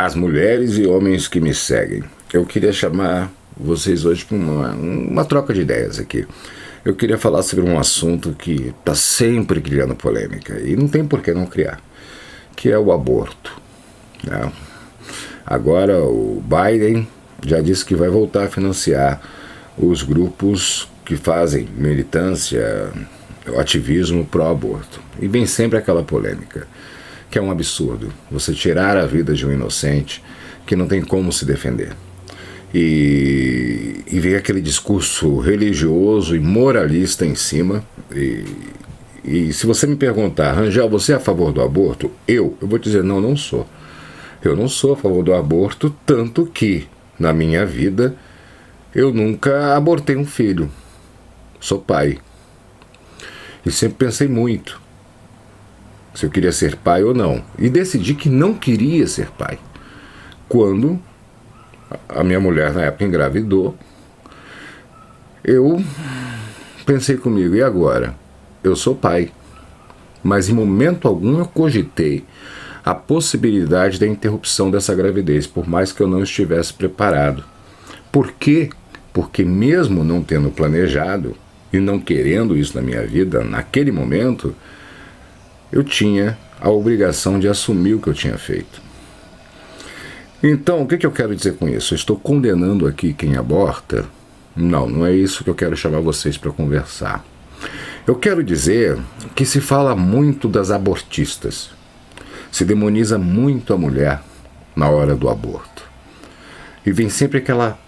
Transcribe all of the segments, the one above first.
as mulheres e homens que me seguem. Eu queria chamar vocês hoje para uma troca de ideias aqui. Eu queria falar sobre um assunto que está sempre criando polêmica, e não tem por que não criar, que é o aborto, né? Agora o Biden já disse que vai voltar a financiar os grupos que fazem militância, ativismo pró-aborto. E vem sempre aquela polêmica, que é um absurdo você tirar a vida de um inocente que não tem como se defender. E vem aquele discurso religioso e moralista em cima. E se você me perguntar, Rangel, você é a favor do aborto? Eu vou dizer, não sou. Eu não sou a favor do aborto, tanto que, na minha vida, eu nunca abortei um filho. Sou pai. E sempre pensei muito se eu queria ser pai ou não. E decidi que não queria ser pai. Quando a minha mulher, na época, engravidou, eu pensei comigo, e agora? Eu sou pai. Mas em momento algum eu cogitei a possibilidade da interrupção dessa gravidez, por mais que eu não estivesse preparado. Por quê? Porque mesmo não tendo planejado e não querendo isso na minha vida, naquele momento, eu tinha a obrigação de assumir o que eu tinha feito. Então, o que eu quero dizer com isso? Eu estou condenando aqui quem aborta? Não é isso que eu quero chamar vocês para conversar. Eu quero dizer que se fala muito das abortistas. Se demoniza muito a mulher na hora do aborto. E vem sempre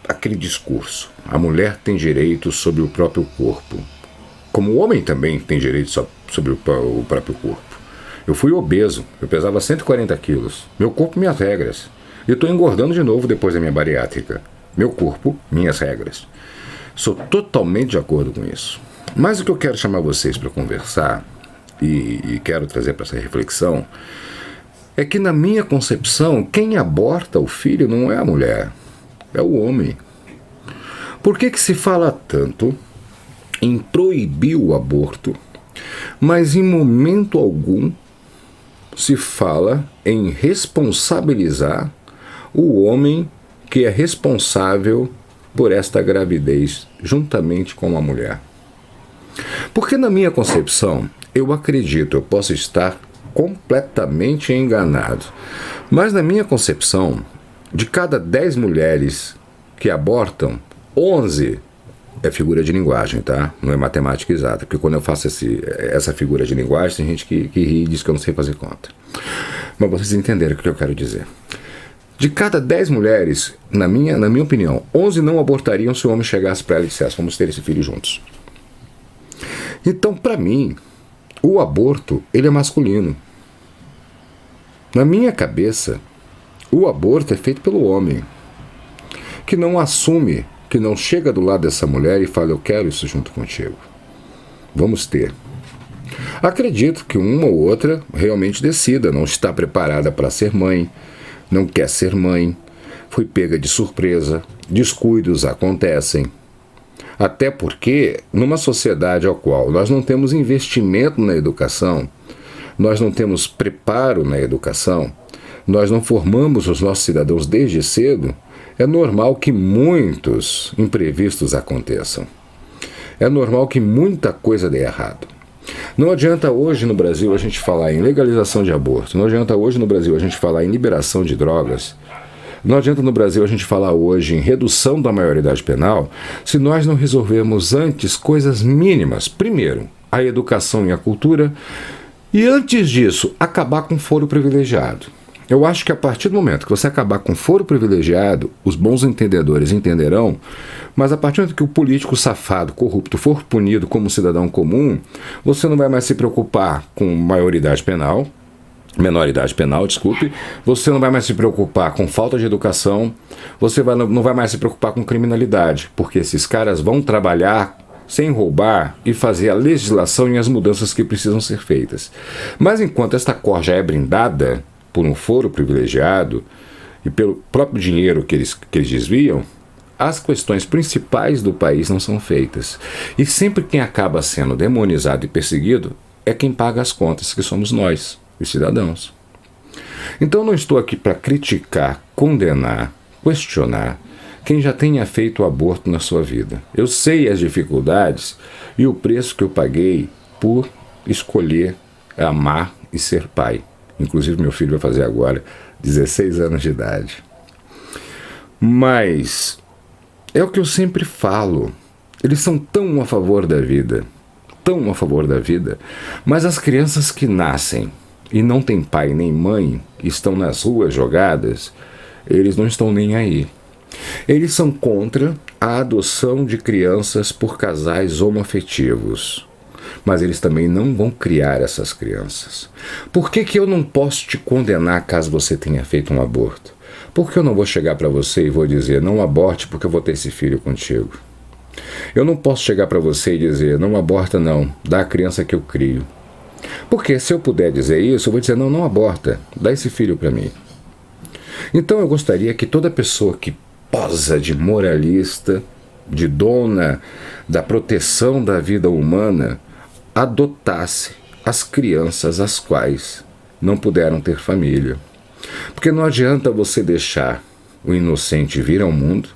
aquele discurso. A mulher tem direito sobre o próprio corpo. Como o homem também tem direito sobre o próprio corpo. Eu fui obeso, eu pesava 140 quilos. Meu corpo, minhas regras. E eu estou engordando de novo depois da minha bariátrica. Meu corpo, minhas regras. Sou totalmente de acordo com isso. Mas o que eu quero chamar vocês para conversar, e quero trazer para essa reflexão, é que na minha concepção, quem aborta o filho não é a mulher, é o homem. Por que se fala tanto em proibir o aborto, mas em momento algum se fala em responsabilizar o homem que é responsável por esta gravidez, juntamente com a mulher? Porque na minha concepção, eu acredito, eu posso estar completamente enganado, mas na minha concepção, de cada 10 mulheres que abortam, 11 é figura de linguagem, tá? Não é matemática exata, porque quando eu faço essa figura de linguagem, tem gente que ri e diz que eu não sei fazer conta. Mas vocês entenderam o que eu quero dizer. De cada 10 mulheres, na minha opinião, 11 não abortariam se o homem chegasse para ela e dissesse, vamos ter esse filho juntos. Então, para mim, o aborto, ele é masculino. Na minha cabeça, o aborto é feito pelo homem, que não assume, que não chega do lado dessa mulher e fala, eu quero isso junto contigo. Vamos ter. Acredito que uma ou outra realmente decida, não está preparada para ser mãe, não quer ser mãe, foi pega de surpresa, descuidos acontecem. Até porque, numa sociedade ao qual nós não temos investimento na educação, nós não temos preparo na educação, nós não formamos os nossos cidadãos desde cedo, é normal que muitos imprevistos aconteçam. É normal que muita coisa dê errado. Não adianta hoje no Brasil a gente falar em legalização de aborto, não adianta hoje no Brasil a gente falar em liberação de drogas, não adianta no Brasil a gente falar hoje em redução da maioridade penal, se nós não resolvermos antes coisas mínimas. Primeiro, a educação e a cultura, e antes disso, acabar com o foro privilegiado. Eu acho que a partir do momento que você acabar com o foro privilegiado, os bons entendedores entenderão, mas a partir do momento que o político safado, corrupto, for punido como cidadão comum, você não vai mais se preocupar com menoridade penal, você não vai mais se preocupar com falta de educação, você não vai mais se preocupar com criminalidade, porque esses caras vão trabalhar sem roubar e fazer a legislação e as mudanças que precisam ser feitas. Mas enquanto esta cor já é brindada por um foro privilegiado e pelo próprio dinheiro que eles desviam, as questões principais do país não são feitas. E sempre quem acaba sendo demonizado e perseguido é quem paga as contas, que somos nós, os cidadãos. Então eu não estou aqui para criticar, condenar, questionar quem já tenha feito o aborto na sua vida. Eu sei as dificuldades e o preço que eu paguei por escolher amar e ser pai. Inclusive meu filho vai fazer agora 16 anos de idade. Mas é o que eu sempre falo. Eles são tão a favor da vida, tão a favor da vida, mas as crianças que nascem e não têm pai nem mãe, estão nas ruas jogadas, eles não estão nem aí. Eles são contra a adoção de crianças por casais homoafetivos. Mas eles também não vão criar essas crianças. Por que eu não posso te condenar caso você tenha feito um aborto? Por que eu não vou chegar para você e vou dizer, não aborte porque eu vou ter esse filho contigo? Eu não posso chegar para você e dizer, não aborta não, dá a criança que eu crio. Porque se eu puder dizer isso, eu vou dizer, não, não aborta, dá esse filho para mim. Então eu gostaria que toda pessoa que posa de moralista, de dona da proteção da vida humana, adotasse as crianças as quais não puderam ter família. Porque não adianta você deixar o inocente vir ao mundo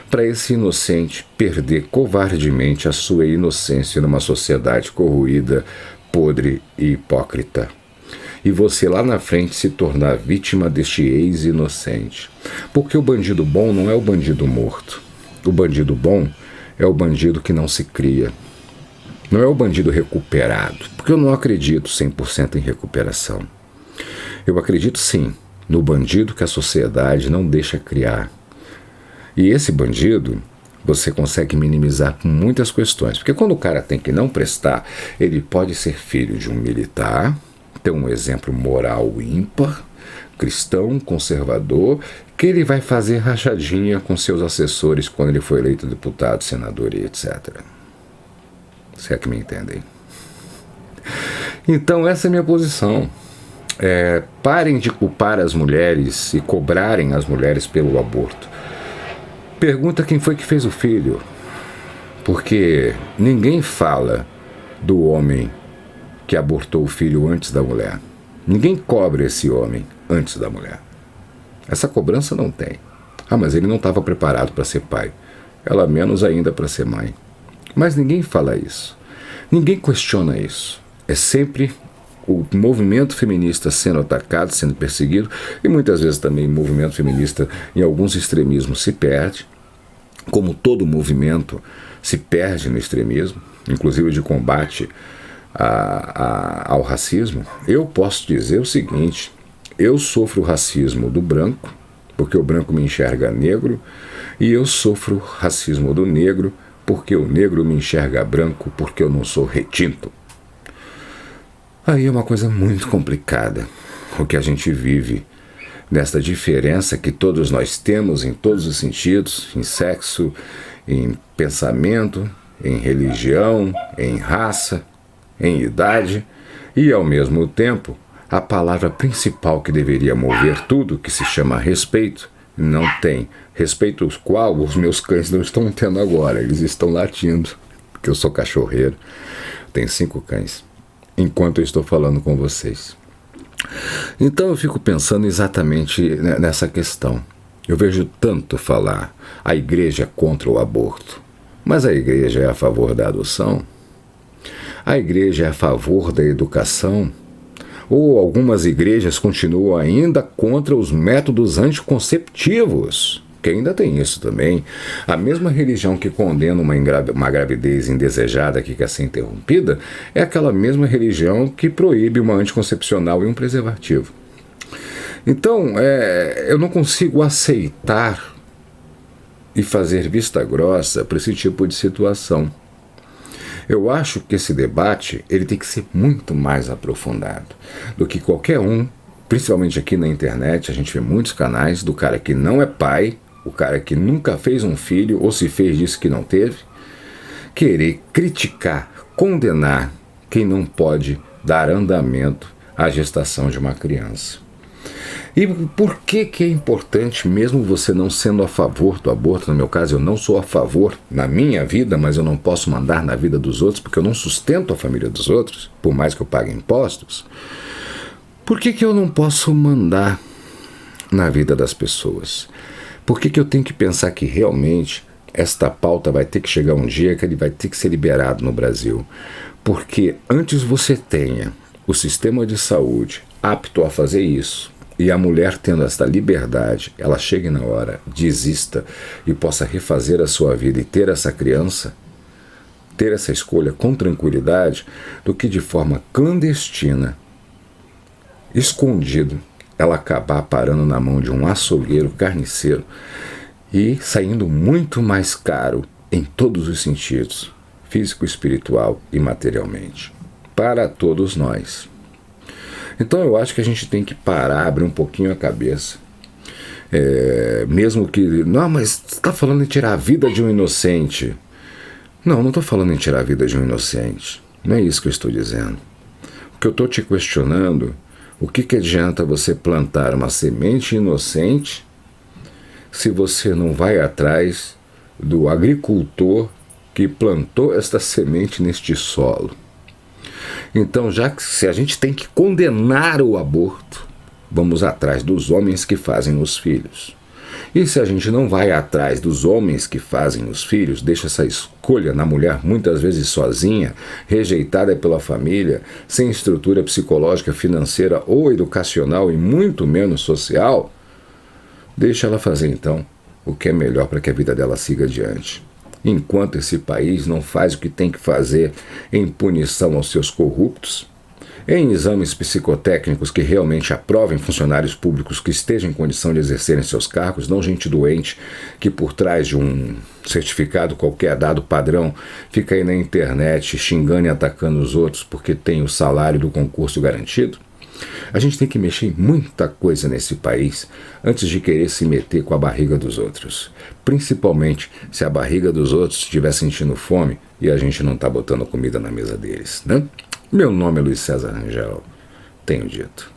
para esse inocente perder covardemente a sua inocência numa sociedade corroída, podre e hipócrita. E você lá na frente se tornar vítima deste ex-inocente. Porque o bandido bom não é o bandido morto. O bandido bom é o bandido que não se cria. Não é o bandido recuperado. Porque eu não acredito 100% em recuperação. Eu acredito sim no bandido que a sociedade não deixa criar. E esse bandido você consegue minimizar com muitas questões. Porque quando o cara tem que não prestar, ele pode ser filho de um militar, ter um exemplo moral ímpar, cristão, conservador, que ele vai fazer rachadinha com seus assessores quando ele for eleito deputado, senador e etc. Se é que me entendem. Então essa é a minha posição. Parem de culpar as mulheres e cobrarem as mulheres pelo aborto. Pergunta quem foi que fez o filho. Porque ninguém fala do homem que abortou o filho antes da mulher. Ninguém cobra esse homem antes da mulher. Essa cobrança não tem. Ah, mas ele não estava preparado para ser pai. Ela menos ainda para ser mãe. Mas ninguém fala isso. Ninguém questiona isso. É sempre o movimento feminista sendo atacado, sendo perseguido, e muitas vezes também o movimento feminista em alguns extremismos se perde, como todo movimento se perde no extremismo, inclusive de combate ao racismo. Eu posso dizer o seguinte, eu sofro o racismo do branco, porque o branco me enxerga negro, e eu sofro o racismo do negro, porque o negro me enxerga branco, porque eu não sou retinto. Aí é uma coisa muito complicada o que a gente vive nesta diferença que todos nós temos em todos os sentidos, em sexo, em pensamento, em religião, em raça, em idade, e ao mesmo tempo a palavra principal que deveria mover tudo, que se chama respeito, não tem. Respeito os qual os meus cães não estão tendo agora, eles estão latindo, porque eu sou cachorreiro, tenho 5 cães, enquanto eu estou falando com vocês. Então eu fico pensando exatamente nessa questão. Eu vejo tanto falar a igreja é contra o aborto, mas a igreja é a favor da adoção? A igreja é a favor da educação? Ou algumas igrejas continuam ainda contra os métodos anticonceptivos? Que ainda tem isso também. A mesma religião que condena uma gravidez indesejada que quer ser interrompida é aquela mesma religião que proíbe uma anticoncepcional e um preservativo. Então, eu não consigo aceitar e fazer vista grossa para esse tipo de situação. Eu acho que esse debate ele tem que ser muito mais aprofundado do que qualquer um, principalmente aqui na internet, a gente vê muitos canais do cara que não é pai, o cara que nunca fez um filho ou se fez disse que não teve, querer criticar, condenar quem não pode dar andamento à gestação de uma criança. E por que é importante, mesmo você não sendo a favor do aborto, no meu caso eu não sou a favor na minha vida, mas eu não posso mandar na vida dos outros, porque eu não sustento a família dos outros, por mais que eu pague impostos. Por que eu não posso mandar na vida das pessoas? Por que eu tenho que pensar que realmente esta pauta vai ter que chegar um dia que ele vai ter que ser liberado no Brasil? Porque antes você tenha o sistema de saúde apto a fazer isso, e a mulher tendo esta liberdade, ela chegue na hora, desista e possa refazer a sua vida e ter essa criança, ter essa escolha com tranquilidade, do que de forma clandestina, escondido, ela acabar parando na mão de um açougueiro, carniceiro, e saindo muito mais caro em todos os sentidos, físico, espiritual e materialmente, para todos nós. Então eu acho que a gente tem que parar, abrir um pouquinho a cabeça. Mesmo que... Não, mas você está falando em tirar a vida de um inocente. Não estou falando em tirar a vida de um inocente. Não é isso que eu estou dizendo. O que eu estou te questionando, o que adianta você plantar uma semente inocente se você não vai atrás do agricultor que plantou esta semente neste solo? Então, já que se a gente tem que condenar o aborto, vamos atrás dos homens que fazem os filhos. E se a gente não vai atrás dos homens que fazem os filhos, deixa essa escolha na mulher muitas vezes sozinha, rejeitada pela família, sem estrutura psicológica, financeira ou educacional e muito menos social, deixa ela fazer então o que é melhor para que a vida dela siga adiante. Enquanto esse país não faz o que tem que fazer em punição aos seus corruptos, em exames psicotécnicos que realmente aprovem funcionários públicos que estejam em condição de exercerem seus cargos, não gente doente que por trás de um certificado qualquer dado padrão fica aí na internet xingando e atacando os outros porque tem o salário do concurso garantido. A gente tem que mexer em muita coisa nesse país antes de querer se meter com a barriga dos outros. Principalmente se a barriga dos outros estiver sentindo fome e a gente não está botando comida na mesa deles, né? Meu nome é Luiz César Rangel. Tenho dito.